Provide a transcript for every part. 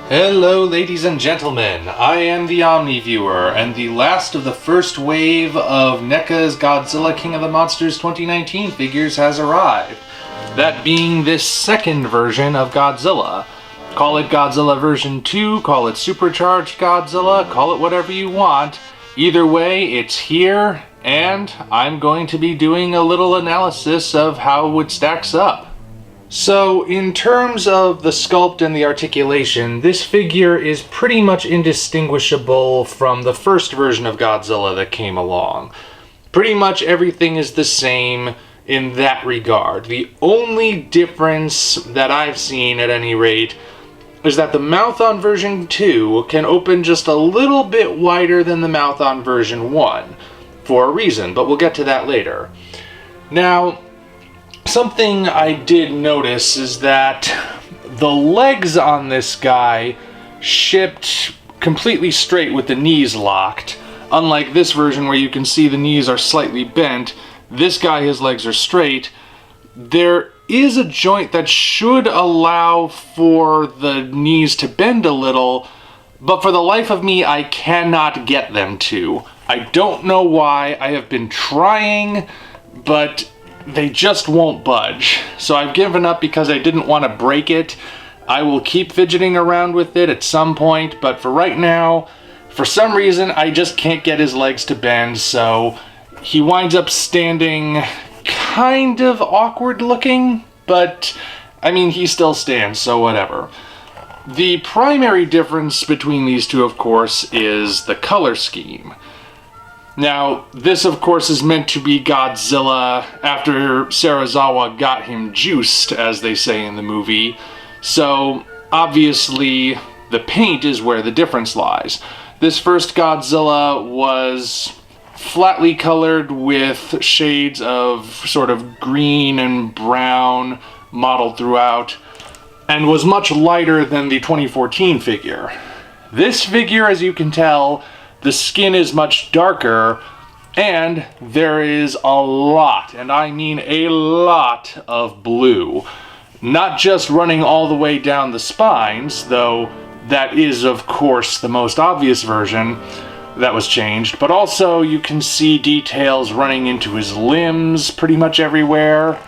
Hello ladies and gentlemen, I am the Omni viewer, and the last of the first wave of NECA's Godzilla King of the Monsters 2019 figures has arrived. That being this second version of Godzilla. Call it Godzilla version 2, call it Supercharged Godzilla, call it whatever you want. Either way, it's here, and I'm going to be doing a little analysis of how it stacks up. So, in terms of the sculpt and the articulation, this figure is pretty much indistinguishable from the first version of Godzilla that came along. Pretty much everything is the same in that regard. The only difference that I've seen, at any rate, is that the mouth on version 2 can open just a little bit wider than the mouth on version 1, for a reason, but we'll get to that later. Now, something I did notice is that the legs on this guy shipped completely straight with the knees locked. Unlike this version where you can see the knees are slightly bent, this guy, his legs are straight. There is a joint that should allow for the knees to bend a little, but for the life of me, I cannot get them to. I don't know why. I have been trying, but they just won't budge. So I've given up because I didn't want to break it. I will keep fidgeting around with it at some point, but for right now, for some reason, I just can't get his legs to bend, so he winds up standing kind of awkward looking, but I mean, he still stands, so whatever. The primary difference between these two, of course, is the color scheme. Now, this of course is meant to be Godzilla after Serizawa got him juiced, as they say in the movie, so obviously the paint is where the difference lies. This first Godzilla was flatly colored with shades of sort of green and brown modeled throughout, and was much lighter than the 2014 figure. This figure, as you can tell, the skin is much darker, and there is a lot, and I mean a lot, of blue. Not just running all the way down the spines, though that is, of course, the most obvious version that was changed, but also you can see details running into his limbs pretty much everywhere.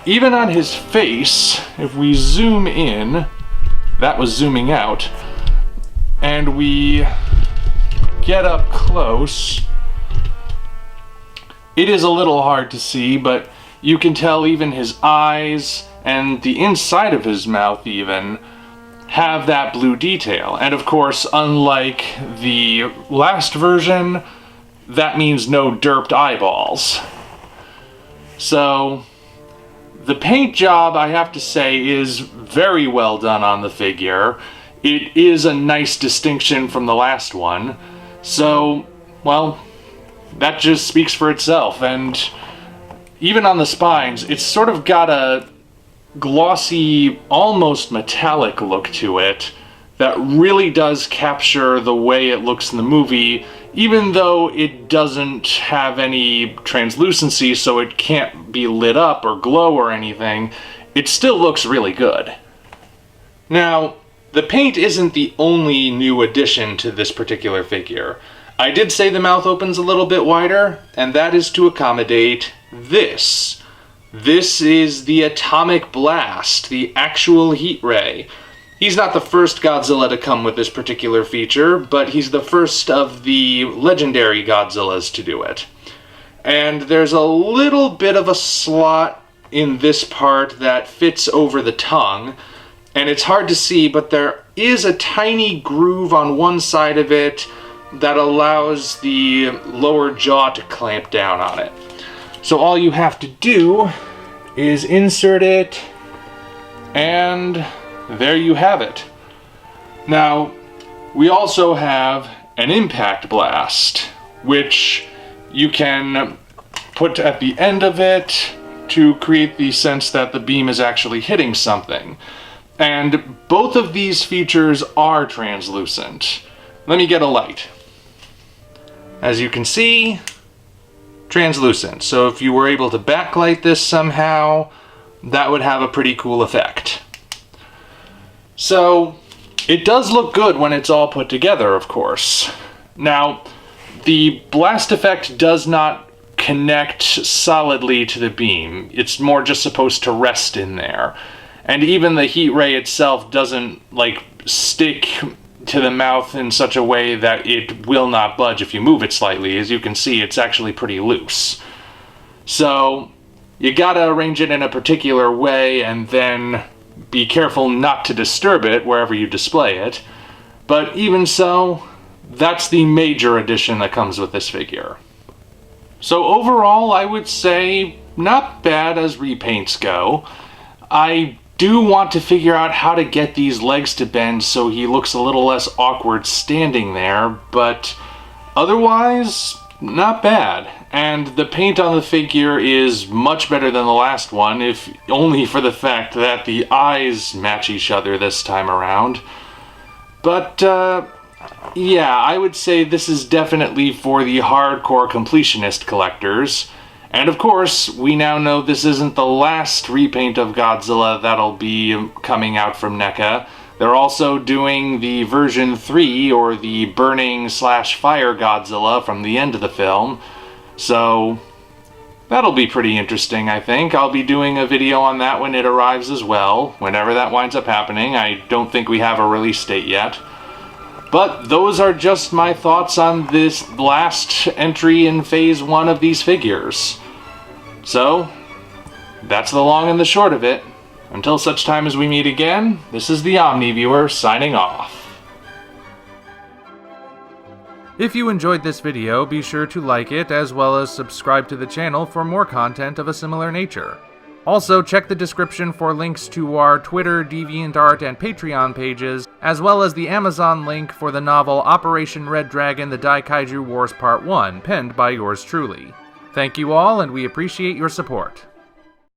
Even on his face, if we zoom in, that was zooming out, and we get up close, it is a little hard to see, but you can tell even his eyes and the inside of his mouth even have that blue detail. And of course, unlike the last version, that means no derped eyeballs. So the paint job, I have to say, is very well done on the figure. It is a nice distinction from the last one. So, well, that just speaks for itself. And even on the spines, it's sort of got a glossy, almost metallic look to it that really does capture the way it looks in the movie, even though it doesn't have any translucency, so it can't be lit up or glow or anything. It still looks really good. Now, the paint isn't the only new addition to this particular figure. I did say the mouth opens a little bit wider, and that is to accommodate this. This is the atomic blast, the actual heat ray. He's not the first Godzilla to come with this particular feature, but he's the first of the legendary Godzillas to do it. And there's a little bit of a slot in this part that fits over the tongue, and it's hard to see, but there is a tiny groove on one side of it that allows the lower jaw to clamp down on it. So all you have to do is insert it, and there you have it. Now, we also have an impact blast, which you can put at the end of it to create the sense that the beam is actually hitting something. And both of these features are translucent. Let me get a light. As you can see, translucent. So if you were able to backlight this somehow, that would have a pretty cool effect. So It does look good when it's all put together, of course. Now, the blast effect does not connect solidly to the beam. It's more just supposed to rest in there. And even the heat ray itself doesn't, stick to the mouth in such a way that it will not budge if you move it slightly. As you can see, it's actually pretty loose. So, you gotta arrange it in a particular way and then be careful not to disturb it wherever you display it. But even so, that's the major addition that comes with this figure. So overall, I would say not bad as repaints go. I do want to figure out how to get these legs to bend so he looks a little less awkward standing there, but otherwise, not bad. And the paint on the figure is much better than the last one, if only for the fact that the eyes match each other this time around. But, yeah, I would say this is definitely for the hardcore completionist collectors. And of course, we now know this isn't the last repaint of Godzilla that'll be coming out from NECA. They're also doing the version 3, or the burning/fire Godzilla from the end of the film. So, that'll be pretty interesting, I think. I'll be doing a video on that when it arrives as well, whenever that winds up happening. I don't think we have a release date yet. But those are just my thoughts on this last entry in Phase 1 of these figures. So, that's the long and the short of it. Until such time as we meet again, this is the Omni Viewer signing off. If you enjoyed this video, be sure to like it as well as subscribe to the channel for more content of a similar nature. Also, check the description for links to our Twitter, DeviantArt, and Patreon pages, as well as the Amazon link for the novel Operation Red Dragon: The Daikaiju Wars Part 1, penned by yours truly. Thank you all, and we appreciate your support.